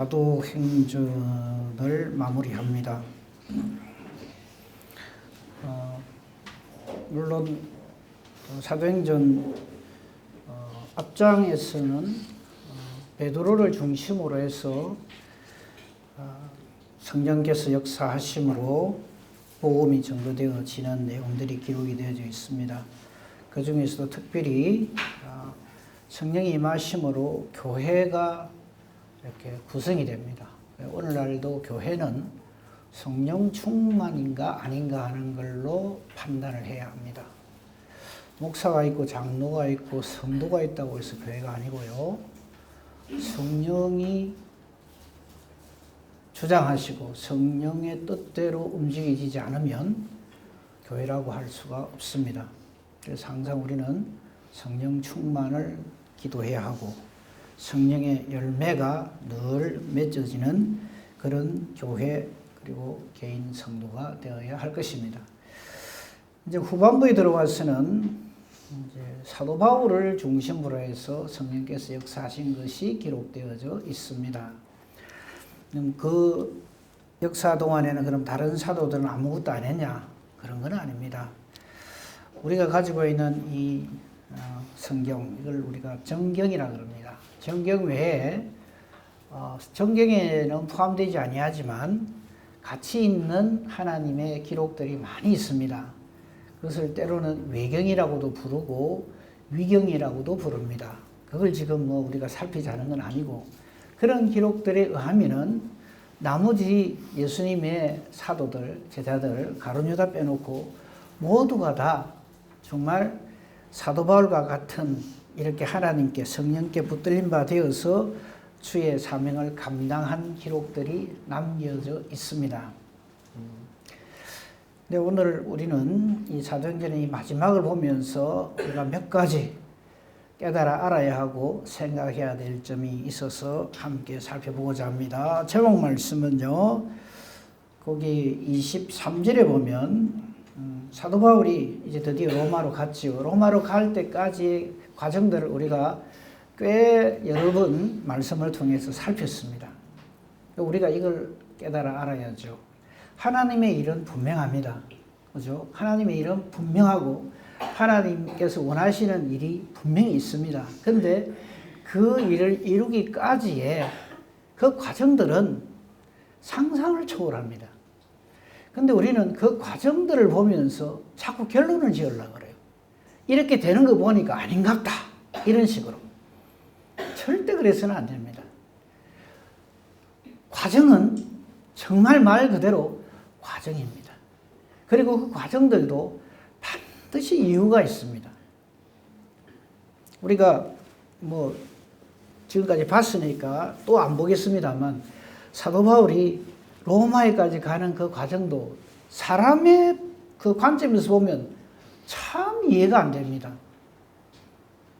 사도행전을 마무리합니다. 물론 사도행전 앞장에서는 베드로를 중심으로 해서 성령께서 역사하심으로 복음이 전거되어지는 내용들이 기록이 되어져 있습니다. 그 중에서도 특별히 성령이 임하심으로 교회가 이렇게 구성이 됩니다. 오늘날도 교회는 성령 충만인가 아닌가 하는 걸로 판단을 해야 합니다. 목사가 있고 장로가 있고 성도가 있다고 해서 교회가 아니고요. 성령이 주장하시고 성령의 뜻대로 움직이지 않으면 교회라고 할 수가 없습니다. 그래서 항상 우리는 성령 충만을 기도해야 하고 성령의 열매가 늘 맺어지는 그런 교회 그리고 개인 성도가 되어야 할 것입니다. 이제 후반부에 들어와서는 이제 사도 바울을 중심으로 해서 성령께서 역사하신 것이 기록되어져 있습니다. 그 역사 동안에는 그럼 다른 사도들은 아무것도 안 했냐? 그런 건 아닙니다. 우리가 가지고 있는 이 성경, 이걸 우리가 정경이라 그럽니다. 정경 외에 정경에는 포함되지 아니하지만 가치 있는 하나님의 기록들이 많이 있습니다. 그것을 때로는 외경이라고도 부르고 위경이라고도 부릅니다. 그걸 지금 우리가 살피자는 건 아니고 그런 기록들에 의하면은 나머지 예수님의 사도들, 제자들, 가룟 유다 빼놓고 모두가 다 정말 사도 바울과 같은 이렇게 하나님께 성령께 붙들린 바 되어서 주의 사명을 감당한 기록들이 남겨져 있습니다. 근데 오늘 우리는 이 사도행전의 이 마지막을 보면서 우리가 몇 가지 깨달아 알아야 하고 생각해야 될 점이 있어서 함께 살펴보고자 합니다. 제목 말씀은요, 거기 23절에 보면 사도 바울이 이제 드디어 로마로 갔지요. 로마로 갈 때까지의 과정들을 우리가 꽤 여러 번 말씀을 통해서 살폈습니다. 우리가 이걸 깨달아 알아야죠. 하나님의 일은 분명합니다. 그죠? 하나님의 일은 분명하고 하나님께서 원하시는 일이 분명히 있습니다. 그런데 그 일을 이루기까지의 그 과정들은 상상을 초월합니다. 근데 우리는 그 과정들을 보면서 자꾸 결론을 지으려고 그래요. 이렇게 되는 거 보니까 아닌갑다. 이런 식으로. 절대 그래서는 안 됩니다. 과정은 정말 말 그대로 과정입니다. 그리고 그 과정들도 반드시 이유가 있습니다. 우리가 지금까지 봤으니까 또 안 보겠습니다만 사도 바울이 로마에까지 가는 그 과정도 사람의 그 관점에서 보면 참 이해가 안 됩니다.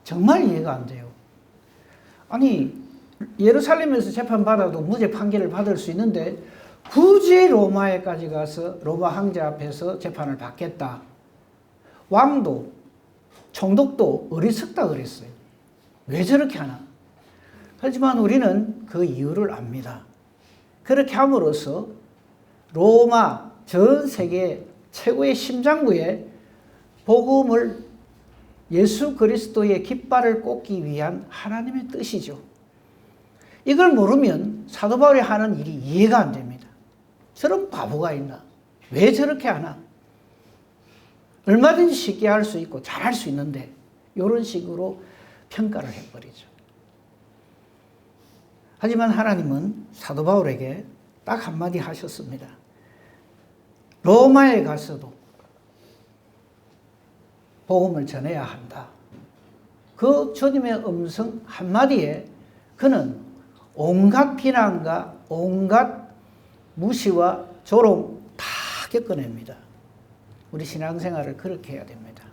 정말 이해가 안 돼요. 아니, 예루살렘에서 재판받아도 무죄 판결을 받을 수 있는데 굳이 로마에까지 가서 로마 황제 앞에서 재판을 받겠다. 왕도, 총독도 어리석다 그랬어요. 왜 저렇게 하나? 하지만 우리는 그 이유를 압니다. 그렇게 함으로써 로마 전 세계 최고의 심장부에 복음을 예수 그리스도의 깃발을 꽂기 위한 하나님의 뜻이죠. 이걸 모르면 사도 바울이 하는 일이 이해가 안 됩니다. 저런 바보가 있나? 왜 저렇게 하나? 얼마든지 쉽게 할 수 있고 잘할 수 있는데 이런 식으로 평가를 해버리죠. 하지만 하나님은 사도 바울에게 딱 한마디 하셨습니다. 로마에 가서도 복음을 전해야 한다. 그 주님의 음성 한마디에 그는 온갖 비난과 온갖 무시와 조롱 다 겪어냅니다. 우리 신앙생활을 그렇게 해야 됩니다.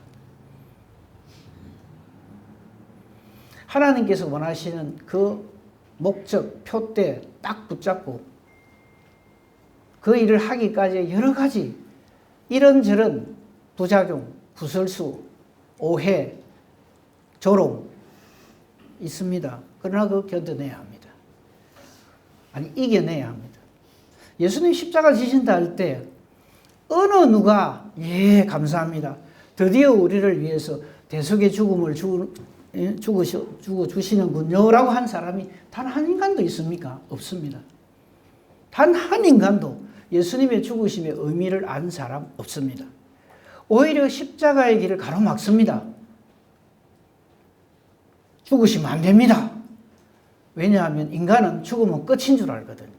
하나님께서 원하시는 그 목적, 표대 딱 붙잡고 그 일을 하기까지 여러 가지 이런저런 부작용, 구설수, 오해, 조롱 있습니다. 그러나 그거 견뎌내야 합니다. 아니, 이겨내야 합니다. 예수님 십자가 지신다 할 때 어느 누가 예 감사합니다. 드디어 우리를 위해서 대속의 죽음을 죽어 주시는군요 라고 한 사람이 단 한 인간도 있습니까? 없습니다. 단 한 인간도 예수님의 죽으심의 의미를 안 사람 없습니다. 오히려 십자가의 길을 가로막습니다. 죽으시면 안 됩니다. 왜냐하면 인간은 죽으면 끝인 줄 알거든요.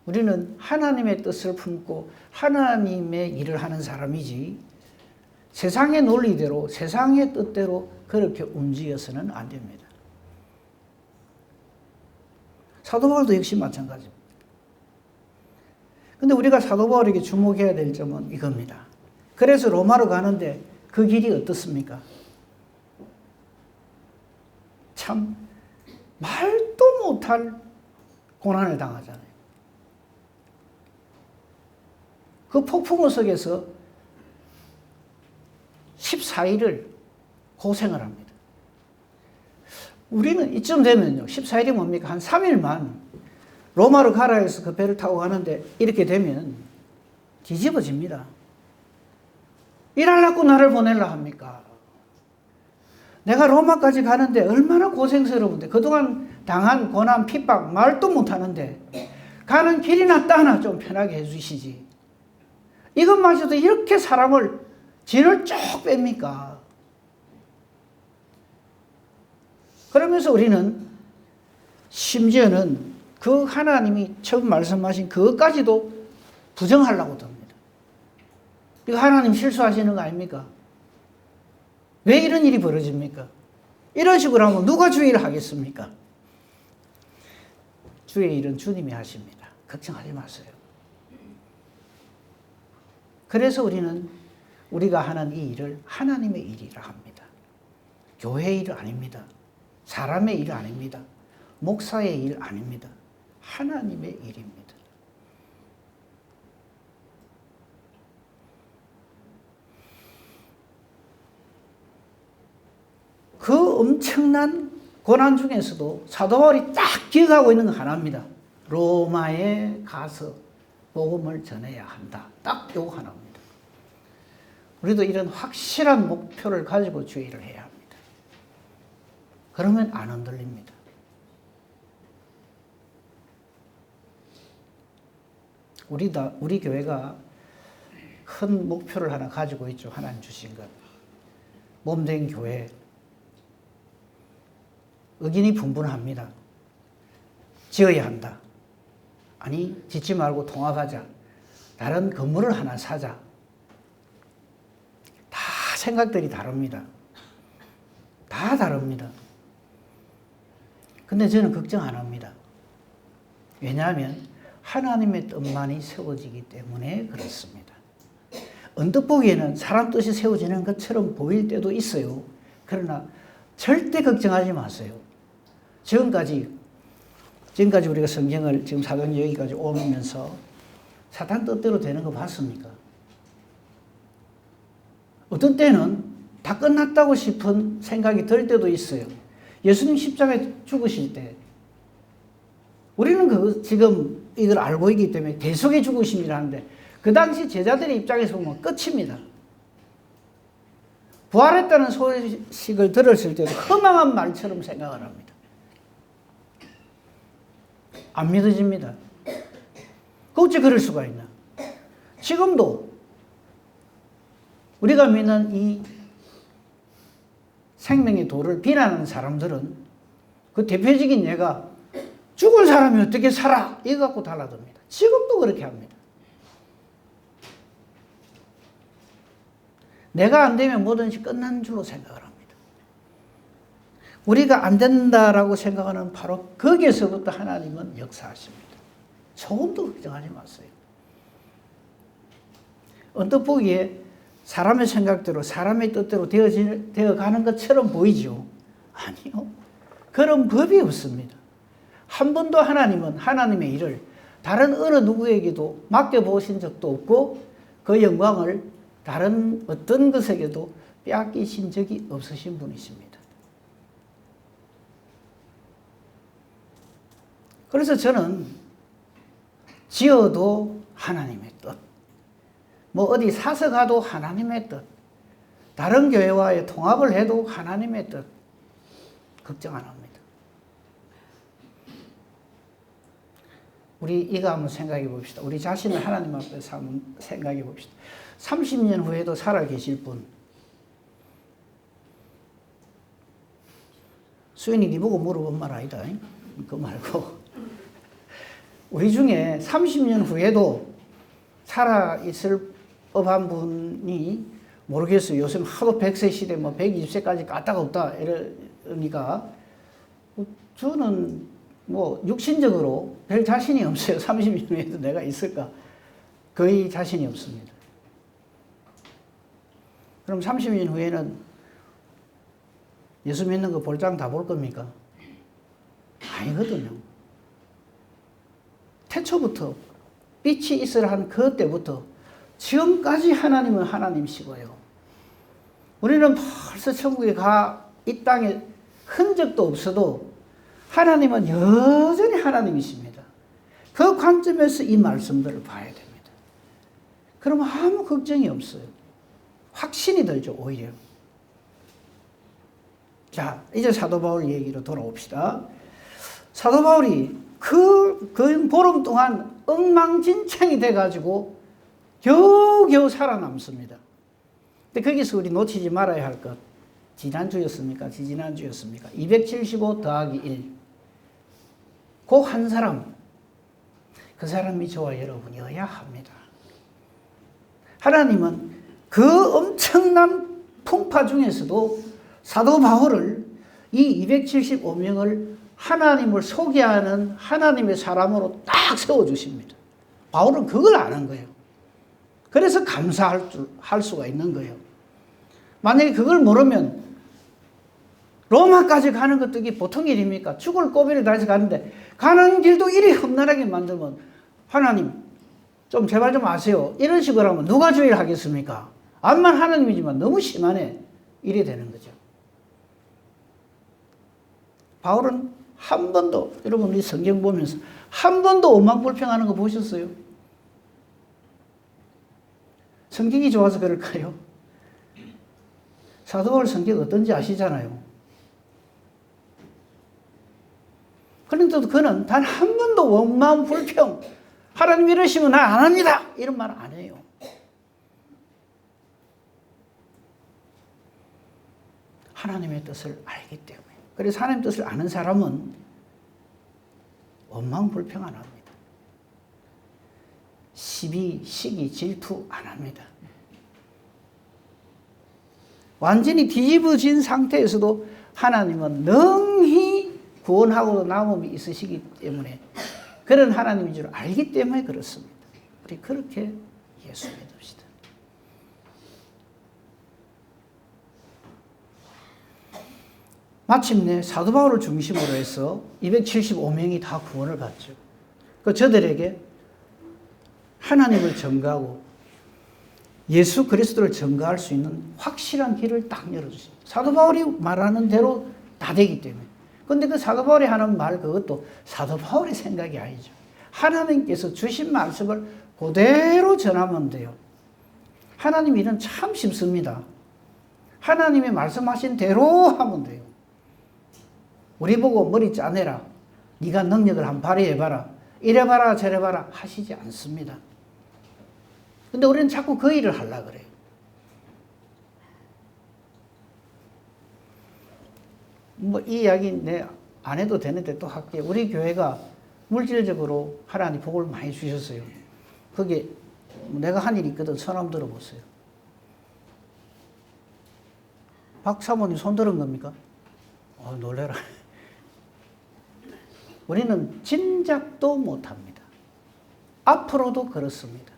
우리는 하나님의 뜻을 품고 하나님의 일을 하는 사람이지 세상의 논리대로 세상의 뜻대로 그렇게 움직여서는 안 됩니다. 사도 바울도 역시 마찬가지입니다. 근데 우리가 사도 바울에게 주목해야 될 점은 이겁니다. 그래서 로마로 가는데 그 길이 어떻습니까? 참 말도 못할 고난을 당하잖아요. 그 폭풍우 속에서 14일을 고생을 합니다. 우리는 이쯤 되면요. 14일이 뭡니까? 한 3일만 로마로 가라 해서 그 배를 타고 가는데 이렇게 되면 뒤집어집니다. 일하려고 나를 보내려 합니까? 내가 로마까지 가는데 얼마나 고생스러운데 그동안 당한 고난, 핍박 말도 못하는데 가는 길이나 따나 좀 편하게 해주시지. 이것마저도 이렇게 사람을 진을 쭉 뺍니까? 그러면서 우리는 심지어는 그 하나님이 처음 말씀하신 그것까지도 부정하려고 듭니다. 이거 하나님 실수하시는 거 아닙니까? 왜 이런 일이 벌어집니까? 이런 식으로 하면 누가 주의 일을 하겠습니까? 주의 일은 주님이 하십니다. 걱정하지 마세요. 그래서 우리는 우리가 하는 이 일을 하나님의 일이라 합니다. 교회의 일 아닙니다. 사람의 일 아닙니다. 목사의 일 아닙니다. 하나님의 일입니다. 그 엄청난 고난 중에서도 사도 바울이 딱 기억하고 있는 건 하나입니다. 로마에 가서 복음을 전해야 한다. 딱 요거 하나입니다. 우리도 이런 확실한 목표를 가지고 주의를 해야 합니다. 그러면 안 흔들립니다. 우리 교회가 큰 목표를 하나 가지고 있죠. 하나님 주신 것. 몸된 교회. 의견이 분분합니다. 지어야 한다. 아니, 짓지 말고 통합하자. 다른 건물을 하나 사자. 다 생각들이 다릅니다. 다 다릅니다. 근데 저는 걱정 안 합니다. 왜냐하면 하나님의 뜻만이 세워지기 때문에 그렇습니다. 언뜻 보기에는 사람 뜻이 세워지는 것처럼 보일 때도 있어요. 그러나 절대 걱정하지 마세요. 지금까지 우리가 성경을 지금 사도행전 여기까지 오면서 사탄 뜻대로 되는 거 봤습니까? 어떤 때는 다 끝났다고 싶은 생각이 들 때도 있어요. 예수님 십자가에 죽으실 때 우리는 지금 이걸 알고 있기 때문에 대속의 죽으심이라는데 그 당시 제자들의 입장에서 보면 끝입니다. 부활했다는 소식을 들었을 때도 허망한 말처럼 생각을 합니다. 안 믿어집니다. 어째 그럴 수가 있나? 지금도 우리가 믿는 이 생명의 도를 비난하는 사람들은 그 대표적인 예가 죽은 사람이 어떻게 살아? 이거 갖고 달라듭니다. 지금도 그렇게 합니다. 내가 안 되면 뭐든지 끝난 줄로 생각을 합니다. 우리가 안 된다라고 생각하는 바로 거기에서부터 하나님은 역사하십니다. 조금도 걱정하지 마세요. 언뜻 보기에 사람의 생각대로 사람의 뜻대로 되어가는 것처럼 보이죠. 아니요. 그런 법이 없습니다. 한 번도 하나님은 하나님의 일을 다른 어느 누구에게도 맡겨보신 적도 없고 그 영광을 다른 어떤 것에게도 빼앗기신 적이 없으신 분이십니다. 그래서 저는 지어도 하나님의 뜻, 뭐 어디 사서 가도 하나님의 뜻, 다른 교회와의 통합을 해도 하나님의 뜻, 걱정 안 합니다. 우리 이거 한번 생각해 봅시다. 우리 자신을 하나님 앞에서 한번 생각해 봅시다. 30년 후에도 살아 계실 분, 수연이 네 보고 물어본 말 아니다. 그거 말고 우리 중에 30년 후에도 살아있을 법한 분이 모르겠어요. 요즘 하도 100세 시대 뭐 120세까지 까딱 없다 이러니까 저는 뭐 육신적으로 별 자신이 없어요. 30년 후에도 내가 있을까? 거의 자신이 없습니다. 그럼 30년 후에는 예수 믿는 거 볼장 다 볼 겁니까? 아니거든요. 태초부터 빛이 있으라 한 그때부터 지금까지 하나님은 하나님이시고요. 우리는 벌써 천국에 이 땅에 흔적도 없어도 하나님은 여전히 하나님이십니다. 그 관점에서 이 말씀들을 봐야 됩니다. 그러면 아무 걱정이 없어요. 확신이 들죠, 오히려. 자, 이제 사도 바울 얘기로 돌아옵시다. 사도 바울이 그 보름 동안 엉망진창이 돼가지고 겨우겨우 살아남습니다. 근데 거기서 우리 놓치지 말아야 할 것, 지난주였습니까? 지지난주였습니까? 275 더하기 1. 그 한 사람, 그 사람이 저와 여러분이어야 합니다. 하나님은 그 엄청난 풍파 중에서도 사도 바울을 이 275명을 하나님을 소개하는 하나님의 사람으로 딱 세워주십니다. 바울은 그걸 아는 거예요. 그래서 할 수가 있는 거예요. 만약에 그걸 모르면 로마까지 가는 것도 이게 보통 일입니까? 죽을 고비를 다해서 가는데 가는 길도 이리 험난하게 만들면 하나님 좀 제발 좀 아세요. 이런 식으로 하면 누가 주의를 하겠습니까? 암만 하나님이지만 너무 심하네. 이래 되는 거죠. 바울은 한 번도, 여러분 우리 성경 보면서 한 번도 원망불평하는 거 보셨어요? 성격이 좋아서 그럴까요? 사도 바울 성격 어떤지 아시잖아요. 그런데도 그는 단 한 번도 원망불평, 하나님 이러시면 나 안 합니다, 이런 말 안 해요. 하나님의 뜻을 알기 때문에. 그래서 하나님의 뜻을 아는 사람은 원망불평 안 합니다. 시비, 시기, 질투 안 합니다. 완전히 뒤집어진 상태에서도 하나님은 능히 구원하고 남음이 있으시기 때문에 그런 하나님인 줄 알기 때문에 그렇습니다. 우리 그렇게 예수 믿읍시다. 마침내 사도 바울을 중심으로 해서 275명이 다 구원을 받죠. 그 저들에게 하나님을 전가하고 예수 그리스도를 전가할 수 있는 확실한 길을 딱 열어주십니다. 사도 바울이 말하는 대로 다 되기 때문에. 그런데 그 사도 바울이 하는 말 그것도 사도 바울의 생각이 아니죠. 하나님께서 주신 말씀을 그대로 전하면 돼요. 하나님 일은 참 쉽습니다. 하나님이 말씀하신 대로 하면 돼요. 우리 보고 머리 짜내라. 네가 능력을 한번 발휘해봐라. 이래봐라 저래봐라 하시지 않습니다. 근데 우리는 자꾸 그 일을 하려고 그래요. 뭐 이 이야기 내 안 해도 되는데 또 할게요. 우리 교회가 물질적으로 하나님 복을 많이 주셨어요. 그게 내가 한 일이 있거든. 손 한번 들어보세요. 박 사모님 손 들은 겁니까? 놀래라. 우리는 짐작도 못합니다. 앞으로도 그렇습니다.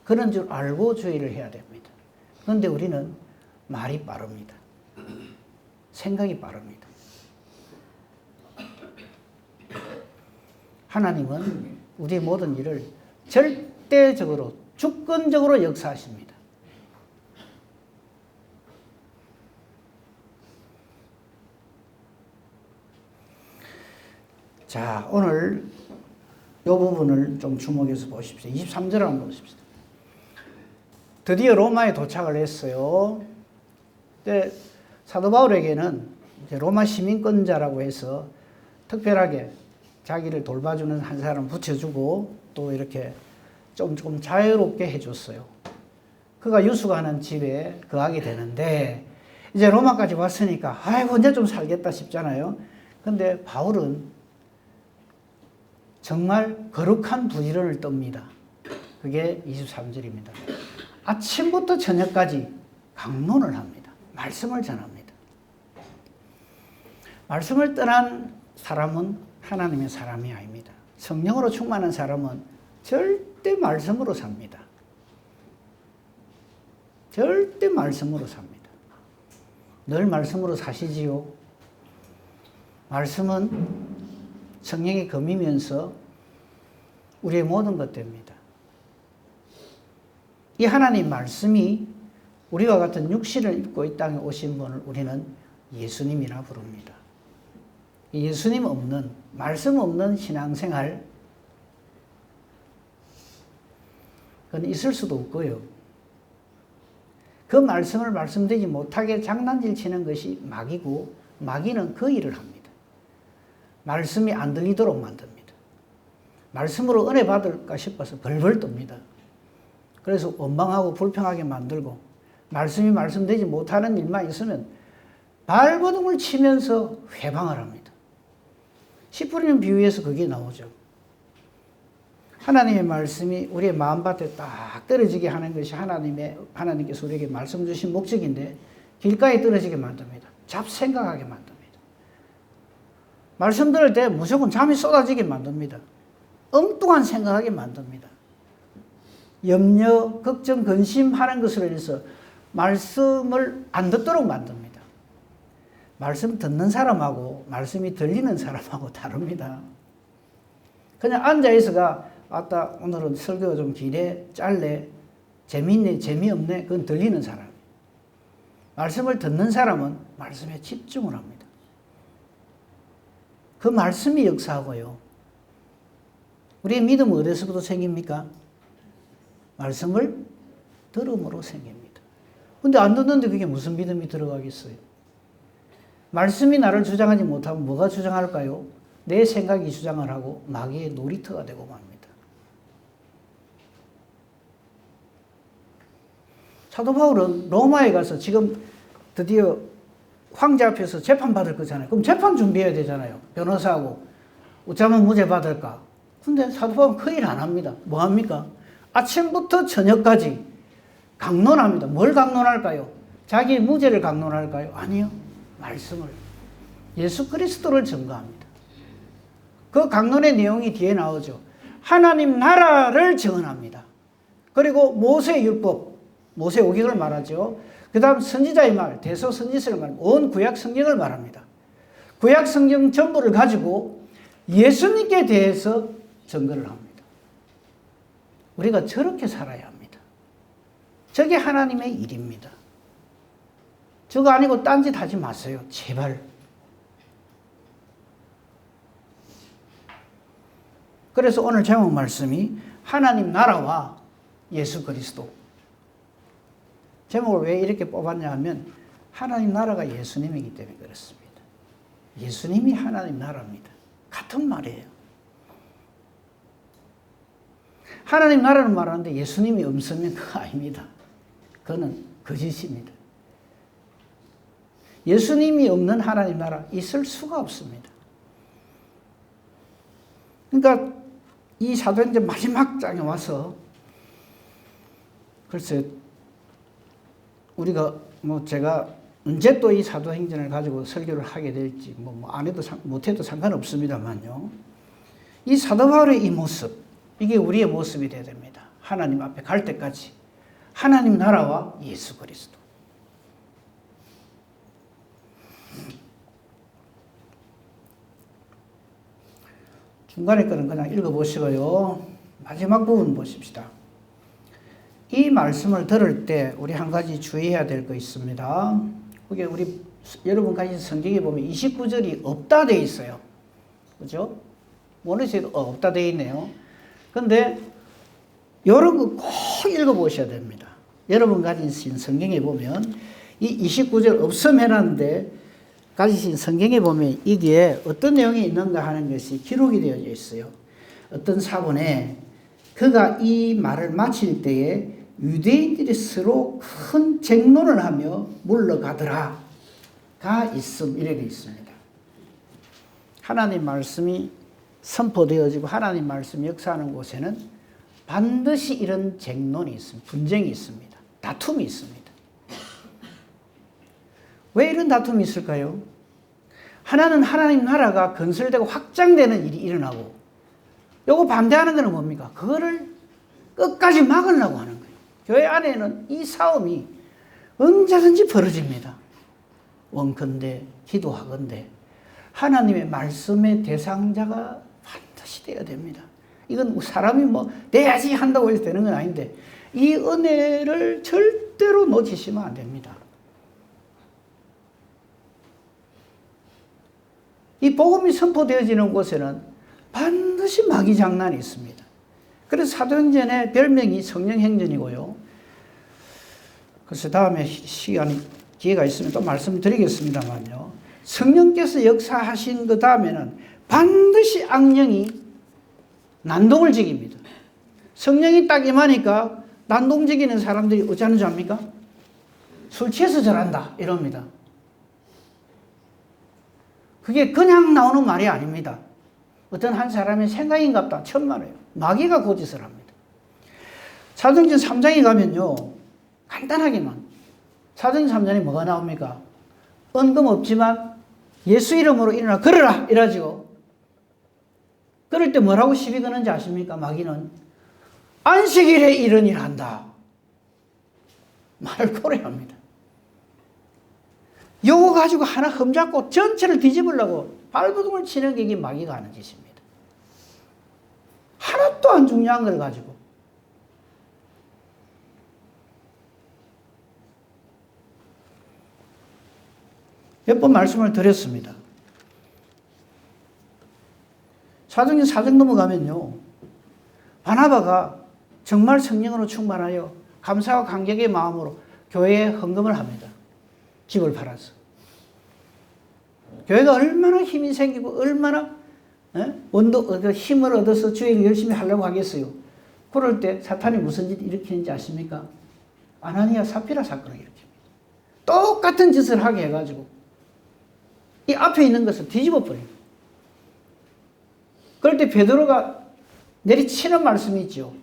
그런 줄 알고 주의를 해야 됩니다. 그런데 우리는 말이 빠릅니다. 생각이 빠릅니다. 하나님은 우리의 모든 일을 절대적으로 주권적으로 역사하십니다. 자, 오늘 이 부분을 좀 주목해서 보십시오. 23절 한번 보십시오. 드디어 로마에 도착을 했어요. 근데 사도 바울에게는 이제 로마 시민권자라고 해서 특별하게 자기를 돌봐주는 한 사람 붙여주고 또 이렇게 조금 자유롭게 해줬어요. 그가 유숙하는 집에 거하게 되는데 이제 로마까지 왔으니까 아이고 이제 좀 살겠다 싶잖아요. 근데 바울은 정말 거룩한 부지런을 떱니다. 그게 23절입니다. 아침부터 저녁까지 강론을 합니다. 말씀을 전합니다. 말씀을 떠난 사람은 하나님의 사람이 아닙니다. 성령으로 충만한 사람은 절대 말씀으로 삽니다. 절대 말씀으로 삽니다. 늘 말씀으로 사시지요. 말씀은 성령의 검이면서 우리의 모든 것 됩니다. 이 하나님 말씀이 우리와 같은 육신을 입고 이 땅에 오신 분을 우리는 예수님이라 부릅니다. 예수님 없는, 말씀 없는 신앙생활, 그건 있을 수도 없고요. 그 말씀을 말씀드리지 못하게 장난질 치는 것이 마귀고, 마귀는 그 일을 합니다. 말씀이 안 들리도록 만듭니다. 말씀으로 은혜 받을까 싶어서 벌벌 떱니다. 그래서 원망하고 불평하게 만들고, 말씀이 말씀되지 못하는 일만 있으면 발버둥을 치면서 회방을 합니다. 씨 뿌리는 비유에서 그게 나오죠. 하나님의 말씀이 우리의 마음밭에 딱 떨어지게 하는 것이 하나님께서 우리에게 말씀 주신 목적인데 길가에 떨어지게 만듭니다. 잡생각하게 만듭니다. 말씀 들을 때 무조건 잠이 쏟아지게 만듭니다. 엉뚱한 생각하게 만듭니다. 염려, 걱정, 근심하는 것으로 인해서 말씀을 안 듣도록 만듭니다. 말씀 듣는 사람하고 말씀이 들리는 사람하고 다릅니다. 그냥 앉아있어가 아따 오늘은 설교가 좀 기네, 짧네, 재미있네, 재미없네, 그건 들리는 사람. 말씀을 듣는 사람은 말씀에 집중을 합니다. 그 말씀이 역사하고요. 우리의 믿음은 어디서부터 생깁니까? 말씀을 들음으로 생깁니다. 근데 안 듣는데 그게 무슨 믿음이 들어가겠어요? 말씀이 나를 주장하지 못하면 뭐가 주장할까요? 내 생각이 주장을 하고 마귀의 놀이터가 되고 맙니다. 사도 바울은 로마에 가서 지금 드디어 황제 앞에서 재판받을 거잖아요. 그럼 재판 준비해야 되잖아요. 변호사하고 어쩌면 무죄 받을까? 근데 사도 바울은 그 일 안 합니다. 뭐 합니까? 아침부터 저녁까지 강론합니다. 뭘 강론할까요? 자기의 무죄를 강론할까요? 아니요. 말씀을. 예수 그리스도를 증거합니다. 그 강론의 내용이 뒤에 나오죠. 하나님 나라를 증언합니다. 그리고 모세의 율법, 모세 오경을 말하죠. 그 다음 선지자의 말, 대소선지서를 말합니다. 온 구약 성경을 말합니다. 구약 성경 전부를 가지고 예수님께 대해서 증거를 합니다. 우리가 저렇게 살아야 합니다. 저게 하나님의 일입니다. 저거 아니고 딴짓 하지 마세요. 제발. 그래서 오늘 제목 말씀이 하나님 나라와 예수 그리스도. 제목을 왜 이렇게 뽑았냐 하면 하나님 나라가 예수님이기 때문에 그렇습니다. 예수님이 하나님 나라입니다. 같은 말이에요. 하나님 나라는 말하는데 예수님이 없으면 그거 아닙니다. 그거는 거짓입니다. 예수님이 없는 하나님 나라 있을 수가 없습니다. 그러니까 이 사도행전 마지막 장에 와서 글쎄 우리가 제가 언제 또 이 사도행전을 가지고 설교를 하게 될지 안 해도 못 해도 상관없습니다만요. 이 사도 바울의 이 모습 이게 우리의 모습이 되어야 됩니다. 하나님 앞에 갈 때까지 하나님 나라와 예수 그리스도. 중간에 거는 그냥 읽어보시고요. 마지막 부분 보십시다. 이 말씀을 들을 때 우리 한 가지 주의해야 될 거 있습니다. 그게 우리 여러분 가진 성경에 보면 29절이 없다 돼 있어요. 그죠? 모니터에도 없다 되어 있네요. 근데 이런 거 꼭 읽어보셔야 됩니다. 여러분 가지신 성경에 보면 이 29절 없음 해놨는데 가지신 성경에 보면 이게 어떤 내용이 있는가 하는 것이 기록이 되어져 있어요. 어떤 사본에 그가 이 말을 마칠 때에 유대인들이 서로 큰 쟁론을 하며 물러가더라 가 있음 이래 되어 있습니다. 하나님 말씀이 선포되어지고 하나님 말씀이 역사하는 곳에는 반드시 이런 쟁론이 있습니다. 분쟁이 있습니다. 다툼이 있습니다. 왜 이런 다툼이 있을까요? 하나는 하나님 나라가 건설되고 확장되는 일이 일어나고 요거 반대하는 것은 뭡니까? 그거를 끝까지 막으려고 하는 거예요. 교회 안에는 이 싸움이 언제든지 벌어집니다. 원컨대 기도하건대 하나님의 말씀의 대상자가 반드시 되어야 됩니다. 이건 사람이 뭐 돼야지 한다고 해서 되는 건 아닌데 이 은혜를 절대로 놓치시면 안 됩니다. 이 복음이 선포되어지는 곳에는 반드시 마귀 장난이 있습니다. 그래서 사도행전의 별명이 성령행전이고요. 그래서 다음에 시간이 기회가 있으면 또 말씀드리겠습니다만요. 성령께서 역사하신 그 다음에는 반드시 악령이 난동을 지깁니다. 성령이 딱 임하니까 난동 지기는 사람들이 어쩌는 줄 압니까? 술 취해서 저란다 이럽니다. 그게 그냥 나오는 말이 아닙니다. 어떤 한 사람의 생각인갑다 천만에요. 마귀가 고짓을 합니다. 사도행전 3장에 가면요. 간단하게만 사도행전 3장에 뭐가 나옵니까? 은금 없지만 예수 이름으로 일어나 걸어라 이러지요. 그럴 때 뭐라고 시비 거는지 아십니까? 마귀는 안식일에 이런 일 한다. 말을 고래합니다. 요거 가지고 하나 흠잡고 전체를 뒤집으려고 발버둥을 치는 게 이게 마귀가 하는 짓입니다. 하나도 안 중요한 걸 가지고. 몇 번 말씀을 드렸습니다. 사도행전 4장 넘어가면요. 바나바가 정말 성령으로 충만하여 감사와 감격의 마음으로 교회에 헌금을 합니다. 집을 팔아서. 교회가 얼마나 힘이 생기고 얼마나 힘을 얻어서 주일을 열심히 하려고 하겠어요. 그럴 때 사탄이 무슨 짓 일으키는지 아십니까? 아나니아 사피라 사건을 일으킵니다. 똑같은 짓을 하게 해가지고 이 앞에 있는 것을 뒤집어 버립니다. 그럴 때 베드로가 내리치는 말씀이 있죠.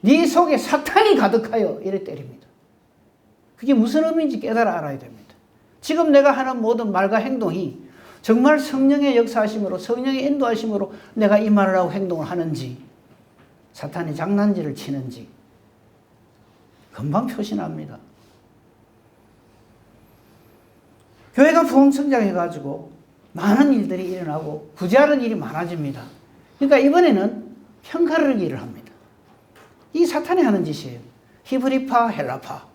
네 속에 사탄이 가득하여 이래 때립니다. 그게 무슨 의미인지 깨달아 알아야 됩니다. 지금 내가 하는 모든 말과 행동이 정말 성령의 역사하심으로 성령의 인도하심으로 내가 이 말을 하고 행동을 하는지 사탄이 장난질을 치는지 금방 표시납니다. 교회가 부흥성장해가지고 많은 일들이 일어나고 구제하는 일이 많아집니다. 그러니까 이번에는 평가르기 일을 합니다. 이 사탄이 하는 짓이에요. 히브리파, 헬라파.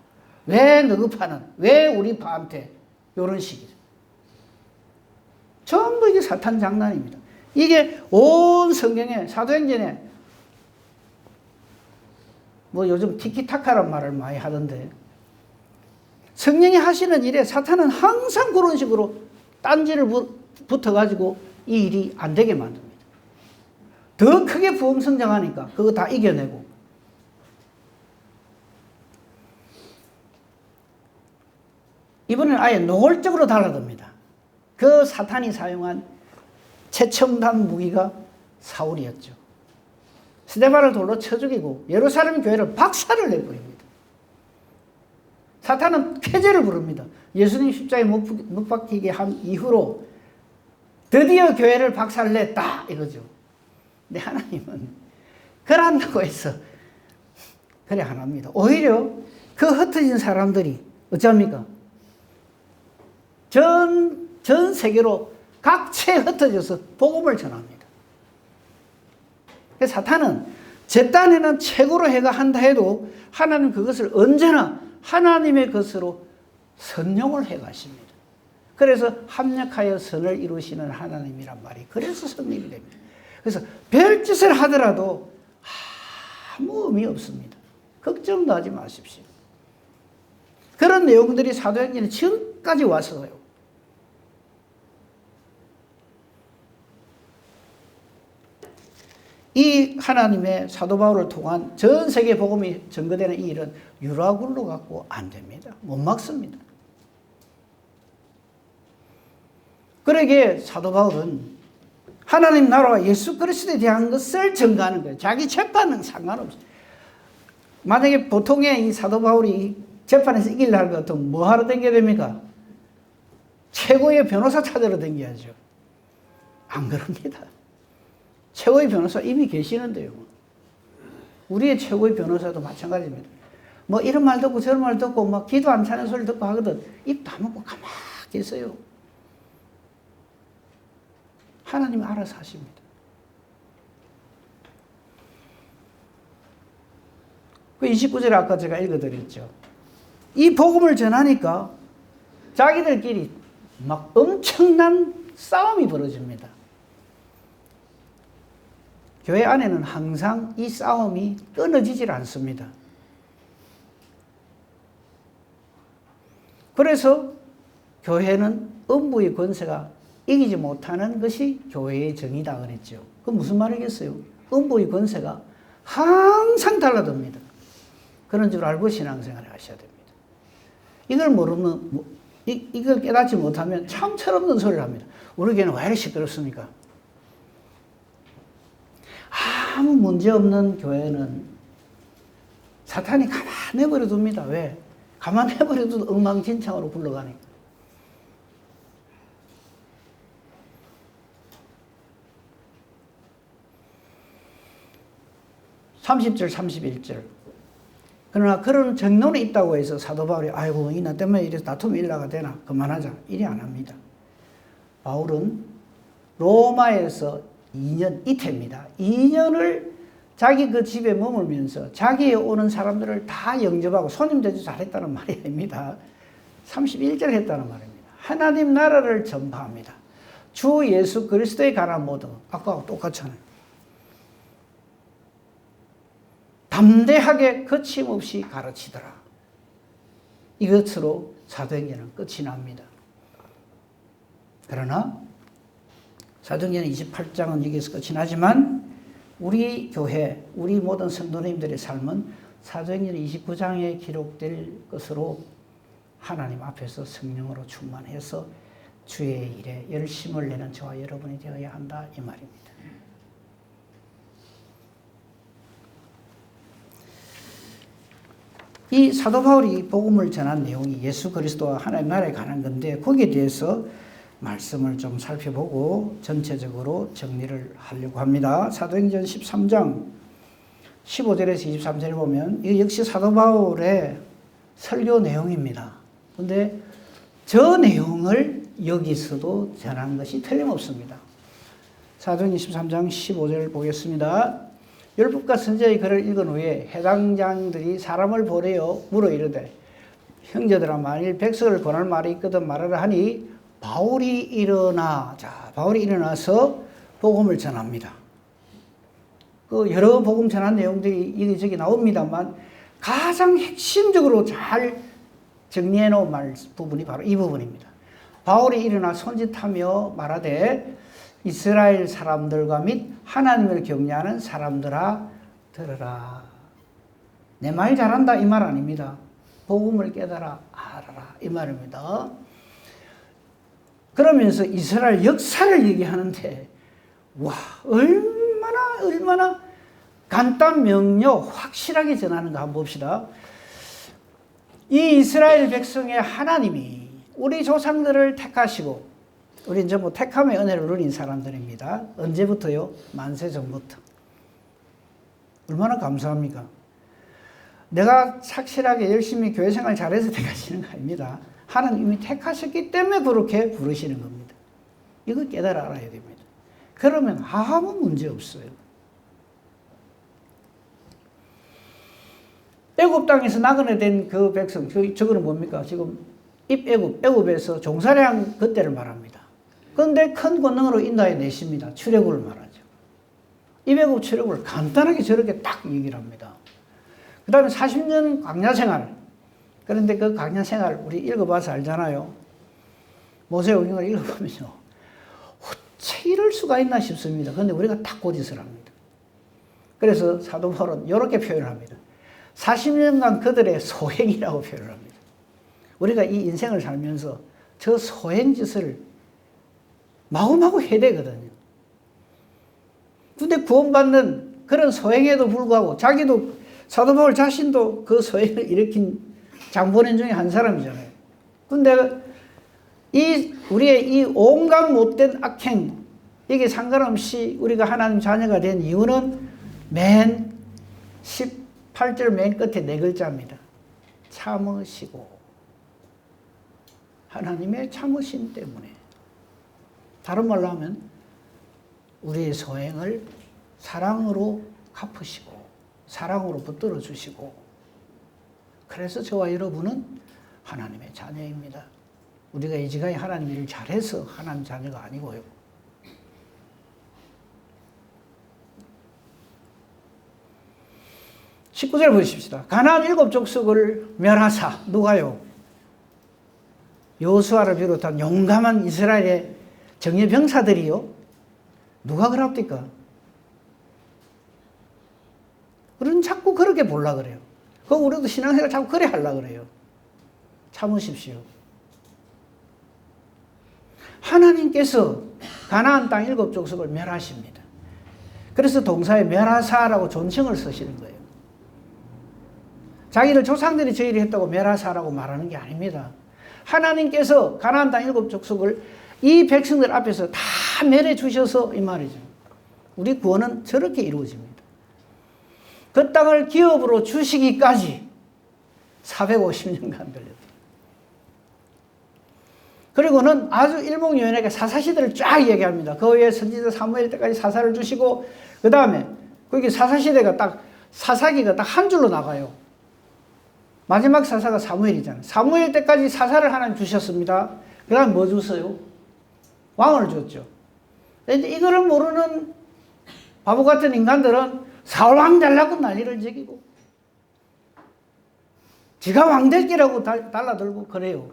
왜 너그 파는? 왜 우리 파한테? 이런 식이죠. 전부 이게 사탄 장난입니다. 이게 온 성경에 사도행전에 뭐 요즘 티키타카란 말을 많이 하던데 성령이 하시는 일에 사탄은 항상 그런 식으로 딴지를 붙어가지고 이 일이 안 되게 만듭니다. 더 크게 부흥성장하니까 그거 다 이겨내고 이번에는 아예 노골적으로 달라듭니다. 그 사탄이 사용한 최첨단 무기가 사울이었죠. 스데반을 돌로 쳐 죽이고 예루살렘 교회를 박살을 내버립니다. 사탄은 쾌재를 부릅니다. 예수님 십자가에 못 박히게 한 이후로 드디어 교회를 박살냈다 이거죠. 근데 하나님은 그런다고 해서 그래 안 합니다. 오히려 그 흩어진 사람들이 어쩝니까? 전 세계로 각처에 흩어져서 복음을 전합니다. 사탄은 제 딴에는 최고로 해가 한다 해도 하나님 그것을 언제나 하나님의 것으로 선용을 해 가십니다. 그래서 합력하여 선을 이루시는 하나님이란 말이 그래서 성립이 됩니다. 그래서 별짓을 하더라도 아무 의미 없습니다. 걱정도 하지 마십시오. 그런 내용들이 사도행전에 지금까지 와서요. 이 하나님의 사도 바울을 통한 전 세계 복음이 전거되는 이 일은 유라굴로 갖고 안 됩니다. 못 막습니다. 그러기에 사도 바울은 하나님 나라와 예수 그리스도에 대한 것을 전가하는 거예요. 자기 재판은 상관없어요. 만약에 보통의 이 사도 바울이 재판에서 이기려 할 것 같으면 뭐 하러 다녀야 됩니까? 최고의 변호사 찾으러 다녀야죠. 안 그럽니다. 최고의 변호사 이미 계시는데요. 우리의 최고의 변호사도 마찬가지입니다. 뭐 이런 말 듣고 저런 말 듣고 막 기도 안 차는 소리 듣고 하거든. 입 다물고 가만히 있어요. 하나님이 알아서 하십니다. 그 29절에 아까 제가 읽어드렸죠. 이 복음을 전하니까 자기들끼리 막 엄청난 싸움이 벌어집니다. 교회 안에는 항상 이 싸움이 끊어지질 않습니다. 그래서 교회는 음부의 권세가 이기지 못하는 것이 교회의 정의다 그랬죠. 그 무슨 말이겠어요? 음부의 권세가 항상 달라듭니다. 그런 줄 알고 신앙생활을 하셔야 됩니다. 이걸 모르면, 이걸 깨닫지 못하면 참 철없는 소리를 합니다. 우리 교회는 왜 이렇게 시끄럽습니까? 아무 문제 없는 교회는 사탄이 가만 내버려 둡니다. 왜? 가만 내버려 둬도 엉망진창으로 굴러가니까. (30절) (31절) 그러나 그런 정론이 있다고 해서 사도 바울이 아이고 이나 때문에 이래서 다툼이 일나가 되나 그만하자 이래 안 합니다. 바울은 로마에서 2년 이태입니다. 2년을 자기 그 집에 머물면서 자기에 오는 사람들을 다 영접하고 손님 대접 잘했다는 말이 아닙니다. 31절 했다는 말입니다. 하나님 나라를 전파합니다. 주 예수 그리스도에 관한 모든 아까하고 똑같잖아요. 담대하게 거침없이 가르치더라. 이것으로 사도행전은 끝이 납니다. 그러나 사도행전 28장은 여기서 끝이 나지만 우리 교회, 우리 모든 성도님들의 삶은 사도행전 29장에 기록될 것으로 하나님 앞에서 성령으로 충만해서 주의 일에 열심을 내는 저와 여러분이 되어야 한다 이 말입니다. 이 사도 바울이 복음을 전한 내용이 예수 그리스도와 하나님 나라에 관한 건데 거기에 대해서 말씀을 좀 살펴보고 전체적으로 정리를 하려고 합니다. 사도행전 13장 15절에서 23절을 보면 이거 역시 사도 바울의 설교 내용입니다. 그런데 저 내용을 여기서도 전한 것이 틀림없습니다. 사도행전 13장 15절 보겠습니다. 율법과 선지자의 글을 읽은 후에 해당장들이 사람을 보내어 물어 이르되 형제들아 만일 백성을 권할 말이 있거든 말하라 하니 바울이 일어나서 복음을 전합니다. 그 여러 복음 전한 내용들이 여기저기 나옵니다만 가장 핵심적으로 잘 정리해 놓은 부분이 바로 이 부분입니다. 바울이 일어나 손짓하며 말하되 이스라엘 사람들과 및 하나님을 경외하는 사람들아 들으라. 내 말 잘한다 이 말 아닙니다. 복음을 깨달아 알아라 이 말입니다. 그러면서 이스라엘 역사를 얘기하는데 와 얼마나 간단 명료 확실하게 전하는가 한번 봅시다. 이 이스라엘 백성의 하나님이 우리 조상들을 택하시고 우리 이제 뭐 택함의 은혜를 누린 사람들입니다. 언제부터요? 만세 전부터. 얼마나 감사합니까? 내가 착실하게 열심히 교회 생활 잘해서 택하시는 거 아닙니다. 하나님이 택하셨기 때문에 그렇게 부르시는 겁니다. 이거 깨달아 알아야 됩니다. 그러면 아무 문제 없어요. 애굽 땅에서 나그네 된 그 백성, 저거는 뭡니까? 지금 애굽에서 종살이한 그때를 말합니다. 그런데 큰 권능으로 인도해 내십니다. 출애굽을 말하죠. 이백업 체력을 간단하게 저렇게 딱 얘기를 합니다. 그 다음에 40년 광야 생활. 그런데 그 광야 생활 우리 읽어봐서 알잖아요. 모세오경을 읽어보면요. 어째 이럴 수가 있나 싶습니다. 그런데 우리가 딱 고지를 합니다. 그래서 사도 바울은 이렇게 표현을 합니다. 40년간 그들의 소행이라고 표현을 합니다. 우리가 이 인생을 살면서 저 소행짓을 마구마구 해야 되거든요. 근데 구원받는 그런 소행에도 불구하고 자기도 사도 바울 자신도 그 소행을 일으킨 장본인 중에 한 사람이잖아요. 근데 우리의 이 온갖 못된 악행, 이게 상관없이 우리가 하나님 자녀가 된 이유는 맨 18절 맨 끝에 네 글자입니다. 참으시고. 하나님의 참으심 때문에. 다른 말로 하면 우리의 소행을 사랑으로 갚으시고 사랑으로 붙들어 주시고, 그래서 저와 여러분은 하나님의 자녀입니다. 우리가 이지간히 하나님 일을 잘해서 하나님 자녀가 아니고요. (19절) 보십시다. 가나안 7 족속을 멸하사. 누가요? 여호수아를 비롯한 용감한 이스라엘의 정예병사들이요. 누가 그럽니까? 우리는 자꾸 그렇게 보려고 그래요. 우리도 신앙생활 자꾸 그래 하려고 그래요. 참으십시오. 하나님께서 가나안 땅 7 족속을 멸하십니다. 그래서 동사에 멸하사라고 존칭을 쓰시는 거예요. 자기들 조상들이 저희를 했다고 멸하사라고 말하는 게 아닙니다. 하나님께서 가나안 땅 7 족속을 이 백성들 앞에서 다 멸해 주셔서 이 말이죠. 우리 구원은 저렇게 이루어집니다. 그 땅을 기업으로 주시기까지 450년간 걸렸다. 그리고는 아주 일목요연하게 사사시대를 쫙 얘기합니다. 그 후에 선지자 사무엘 때까지 사사를 주시고, 그 다음에 거기 사사시대가 딱 사사기가 딱 한 줄로 나가요. 마지막 사사가 사무엘이잖아요. 사무엘 때까지 사사를 하나님 주셨습니다. 그 다음에 뭐 줬어요? 왕을 줬죠. 근데 이거를 모르는 바보 같은 인간들은 사울 왕 잘라고 난리를 지기고 지가 왕 될 기라고 달라들고 그래요.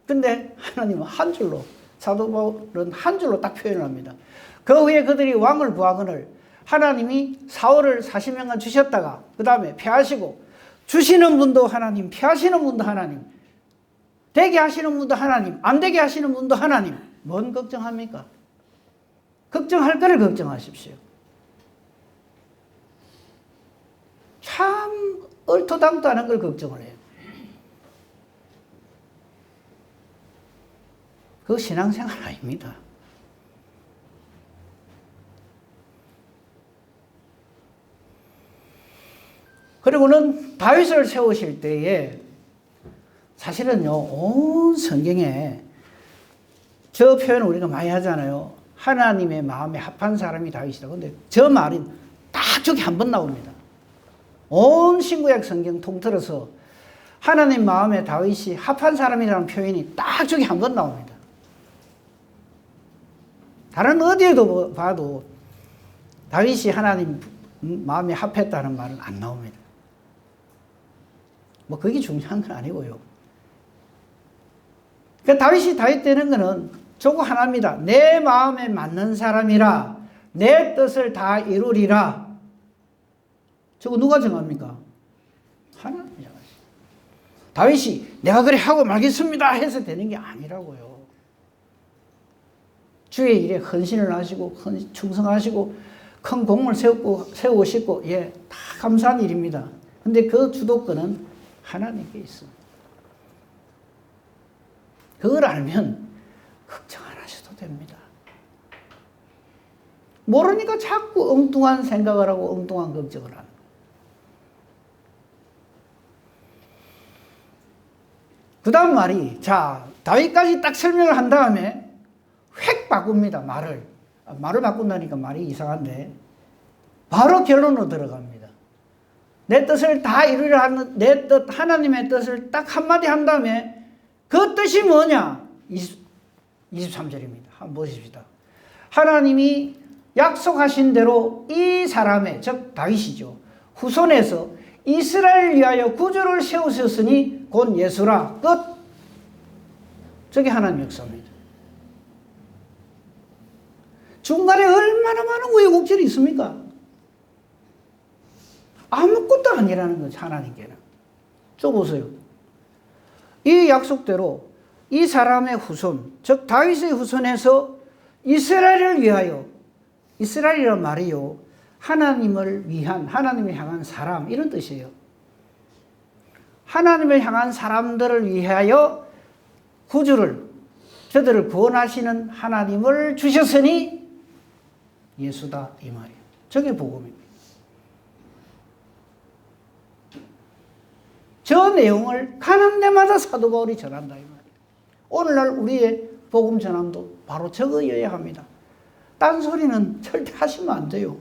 근데 하나님은 한 줄로, 사도 바울은 한 줄로 딱 표현을 합니다. 그 후에 그들이 왕을 구하거늘 하나님이 사울을 40년간 주셨다가 그 다음에 패하시고, 주시는 분도 하나님, 패하시는 분도 하나님, 되게 하시는 분도 하나님, 안 되게 하시는 분도 하나님. 뭔 걱정합니까? 걱정할 거를 걱정하십시오. 참 얼토당토 하는 걸 걱정을 해요. 그거 신앙생활 아닙니다. 그리고는 다윗을 세우실 때에 사실은요, 온 성경에 저 표현을 우리가 많이 하잖아요. 하나님의 마음에 합한 사람이 다윗이다. 근데 저 말이 딱 저기 한 번 나옵니다. 온 신구약 성경 통틀어서 하나님 마음에 다윗이 합한 사람이라는 표현이 딱 저기 한 번 나옵니다. 다른 어디에도 봐도 다윗이 하나님 마음에 합했다는 말은 안 나옵니다. 뭐 그게 중요한 건 아니고요. 그러니까 다윗이 다윗 되는 거는 저거 하나입니다. 내 마음에 맞는 사람이라 내 뜻을 다 이루리라. 저거 누가 정합니까? 하나님이 정하시죠. 다윗이 내가 그래 하고 말겠습니다 해서 되는 게 아니라고요. 주의 일에 헌신을 하시고 충성하시고 큰 공을 세우고 싶고, 예, 다 감사한 일입니다. 근데 그 주도권은 하나님께 있습니다. 그걸 알면 걱정 안 하셔도 됩니다. 모르니까 자꾸 엉뚱한 생각을 하고 엉뚱한 걱정을 하는 거예요. 그 다음 말이, 자, 다윗까지 딱 설명을 한 다음에 획 바꿉니다. 말을 바꾼다니까 말이 이상한데 바로 결론으로 들어갑니다. 내 뜻을 다 이루려 하는 내 뜻, 하나님의 뜻을 딱 한마디 한 다음에 그 뜻이 뭐냐? 23절입니다. 한번 보십시다. 하나님이 약속하신 대로 이 사람의, 즉 다윗이죠, 후손에서 이스라엘을 위하여 구주를 세우셨으니 곧 예수라. 끝. 저게 하나님 역사입니다. 중간에 얼마나 많은 우여곡절이 있습니까? 아무것도 아니라는 거죠, 하나님께는. 좀 보세요. 이 약속대로 이 사람의 후손, 즉 다윗의 후손에서 이스라엘을 위하여, 이스라엘이란 말이요, 하나님을 위한, 하나님을 향한 사람, 이런 뜻이에요. 하나님을 향한 사람들을 위하여 구주를, 저들을 구원하시는 하나님을 주셨으니 예수다, 이 말이에요. 저게 복음입니다. 저 내용을 가는 데마다 사도 바울이 전한다, 이 말이에요. 오늘날 우리의 복음 전함도 바로 저거여야 합니다. 딴소리는 절대 하시면 안 돼요.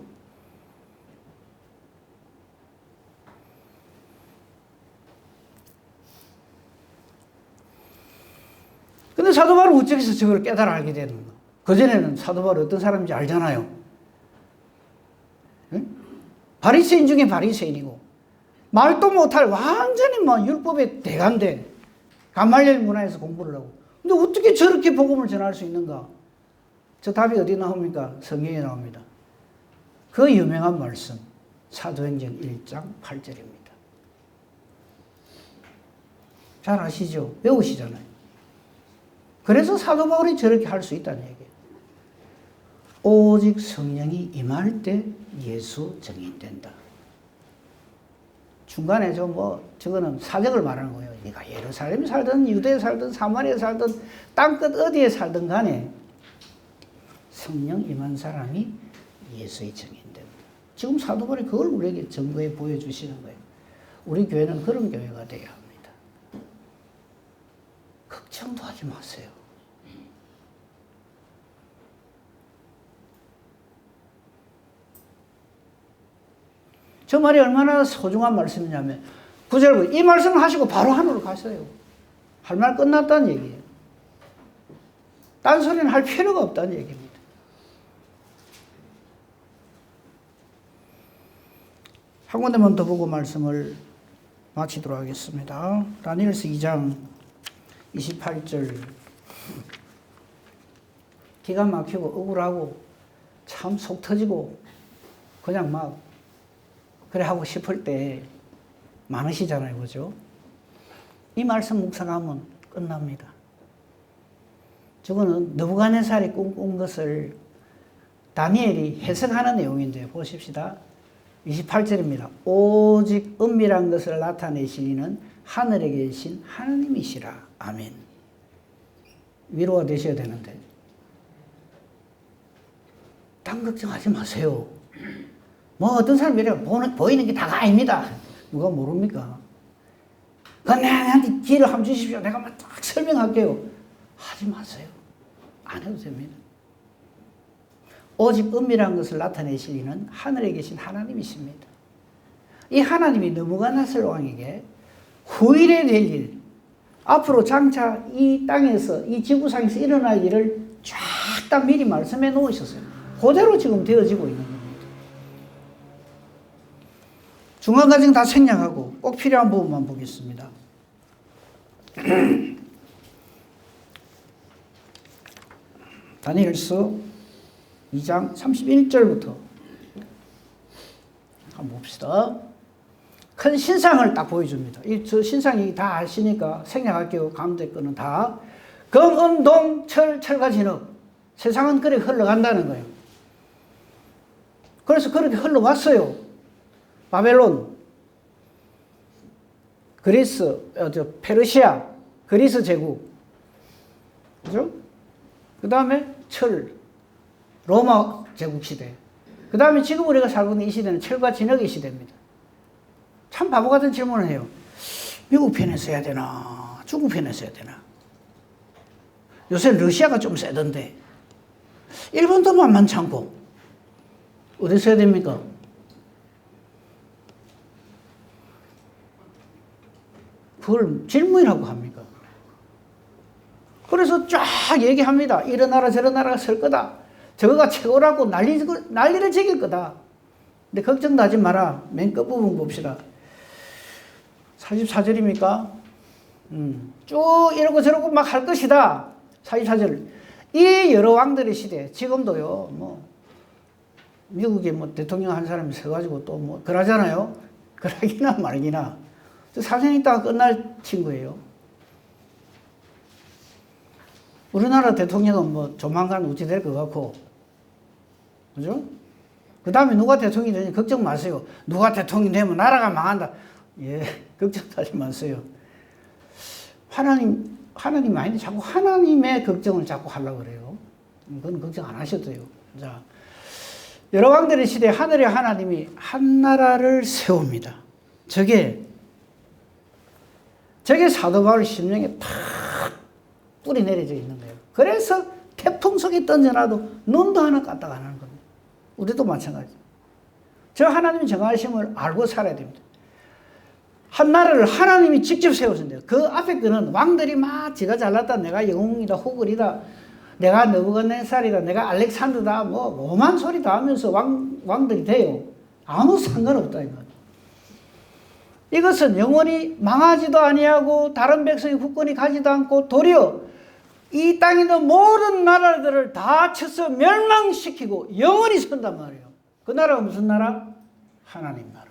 근데 사도 바울은 어쩌겠어 저걸 깨달아 알게 되는 거. 그전에는 사도 바울이 어떤 사람인지 알잖아요. 응? 바리새인 중에 바리새인이고, 말도 못할 완전히 뭐 율법의 대가인데 가말리엘 문화에서 공부를 하고, 근데 어떻게 저렇게 복음을 전할 수 있는가? 저 답이 어디 나옵니까? 성경에 나옵니다. 그 유명한 말씀, 사도행전 1장 8절입니다. 잘 아시죠? 외우시잖아요. 그래서 사도 바울이 저렇게 할 수 있다는 얘기예요. 오직 성령이 임할 때 예수 증인된다. 중간에 저거는 사적을 말하는 거예요. 네가 예루살렘에 살든 유대에 살든 사마리아에 살든 땅끝 어디에 살든 간에 성령 임한 사람이 예수의 증인된다. 지금 사도 바울이 그걸 우리에게 증거해 보여주시는 거예요. 우리 교회는 그런 교회가 되어야 합니다. 걱정도 하지 마세요. 저 말이 얼마나 소중한 말씀이냐면 9절 이 말씀을 하시고 바로 하늘로 가세요. 할 말 끝났다는 얘기예요. 딴소리는 할 필요가 없다는 얘기입니다. 한 군데만 더 보고 말씀을 마치도록 하겠습니다. 다니엘서 2장 28절. 기가 막히고 억울하고 참 속 터지고 그냥 막 그래 하고 싶을 때 많으시잖아요. 그죠? 이 말씀 묵상하면 끝납니다. 저거는 느부갓네살이 꿈꾼 것을 다니엘이 해석하는 내용인데 보십시다. 28절입니다. 오직 은밀한 것을 나타내시는 하늘에 계신 하나님이시라. 아멘. 위로가 되셔야 되는데 딴 걱정하지 마세요. 뭐 어떤 사람이 이래 보이는 게 다가 아닙니다. 누가 모릅니까? 내한테 기회를 한번 주십시오. 내가 막 딱 설명할게요. 하지 마세요. 안 해도 됩니다. 오직 은밀한 것을 나타내시는 하늘에 계신 하나님이십니다. 이 하나님이 느부갓네살 왕에게 후일에 될 일, 앞으로 장차 이 땅에서 이 지구상에서 일어날 일을 쫙 다 미리 말씀해 놓으셨어요. 그대로 지금 되어지고 있는 겁니다. 중간 과정 다 생략하고 꼭 필요한 부분만 보겠습니다. 다니엘서 2장 31절부터 한번 봅시다. 큰 신상을 딱 보여줍니다. 저 신상이 다 아시니까 생략할게요. 가운데 거는 다. 금, 은, 동, 철, 철과 진흙. 세상은 그렇게 흘러간다는 거예요. 그래서 그렇게 흘러왔어요. 바벨론, 그리스, 페르시아, 그리스 제국. 그죠? 그 다음에 철, 로마 제국 시대. 그 다음에 지금 우리가 살고 있는 이 시대는 철과 진흙의 시대입니다. 참 바보 같은 질문을 해요. 미국 편에서 해야 되나? 중국 편에서 해야 되나? 요새 러시아가 좀 세던데. 일본도 만만치 않고. 어디서 해야 됩니까? 그걸 질문이라고 합니까? 그래서 쫙 얘기합니다. 이런 나라 저런 나라가 설 거다. 저거가 최고라고 난리를 지길 거다. 근데 걱정도 하지 마라. 맨 끝부분 봅시다. 44절입니까? 쭉 이러고 저러고 막 할 것이다. 44절. 이 여러 왕들의 시대, 지금도요, 뭐, 미국에 뭐 대통령 한 사람이 서가지고 또 뭐, 그러잖아요. 그러기나 말기나. 사선 있다가 끝날 친구예요. 우리나라 대통령은 뭐 조만간 우찌 될 것 같고, 그죠? 그 다음에 누가 대통령이 되는지 걱정 마세요. 누가 대통령이 되면 나라가 망한다. 예, 걱정하지 마세요. 하나님 아닌데 자꾸 하나님의 걱정을 자꾸 하려고 그래요. 그건 걱정 안 하셔도 돼요. 자, 여러 왕들의 시대에 하늘의 하나님이 한 나라를 세웁니다. 저게 사도 바울 심령에 탁 뿌리 내려져 있는 거예요. 그래서 태풍 속에 던져놔도 눈도 하나 까딱 안 하는 겁니다. 우리도 마찬가지죠. 저 하나님이 정하심을 알고 살아야 됩니다. 한 나라를 하나님이 직접 세우신대요. 그 앞에 거는 왕들이 막 지가 잘났다, 내가 영웅이다, 호글이다, 내가 느부갓네살이다, 내가 알렉산더다, 뭐 오만 소리 다 하면서 왕들이 돼요. 아무 상관없다 이거. 이것은 영원히 망하지도 아니하고 다른 백성의 국권이 가지도 않고 도리어 이 땅에 있는 모든 나라들을 다 쳐서 멸망시키고 영원히 선단 말이에요. 그 나라가 무슨 나라? 하나님 나라.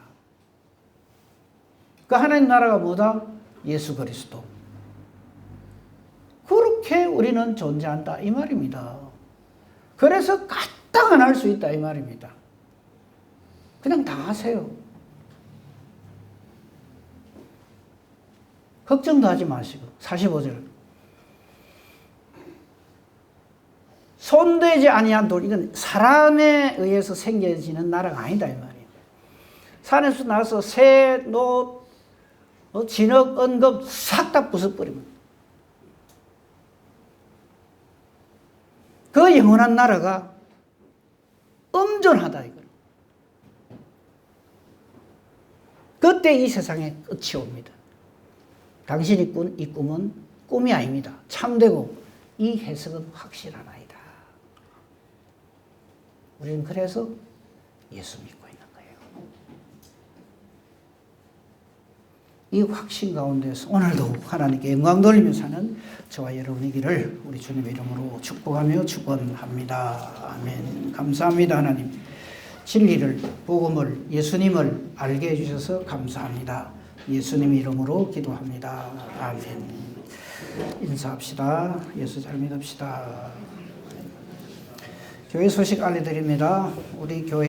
그 하나님 나라가 뭐다? 예수 그리스도. 그렇게 우리는 존재한다 이 말입니다. 그래서 까딱 안 할 수 있다 이 말입니다. 그냥 다 하세요. 걱정도 하지 마시고. 45절. 손대지 아니한 돌, 이건 사람에 의해서 생겨지는 나라가 아니다 이 말이에요. 산에서 나서 새, 노, 진흙, 언급 싹 다 부숴버립니다. 그 영원한 나라가 엄존하다 이거예요. 그때 이 세상에 끝이 옵니다. 당신이 꾼 이 꿈은 꿈이 아닙니다. 참되고 이 해석은 확실한 아이다. 우리는 그래서 예수 믿고 있는 거예요. 이 확신 가운데서 오늘도 하나님께 영광 돌리며 사는 저와 여러분이기를 우리 주님의 이름으로 축복하며 축원합니다. 아멘. 감사합니다 하나님. 진리를, 복음을, 예수님을 알게 해주셔서 감사합니다. 예수님 이름으로 기도합니다. 아멘. 인사합시다. 예수 잘 믿읍시다. 교회 소식 알려드립니다. 우리 교회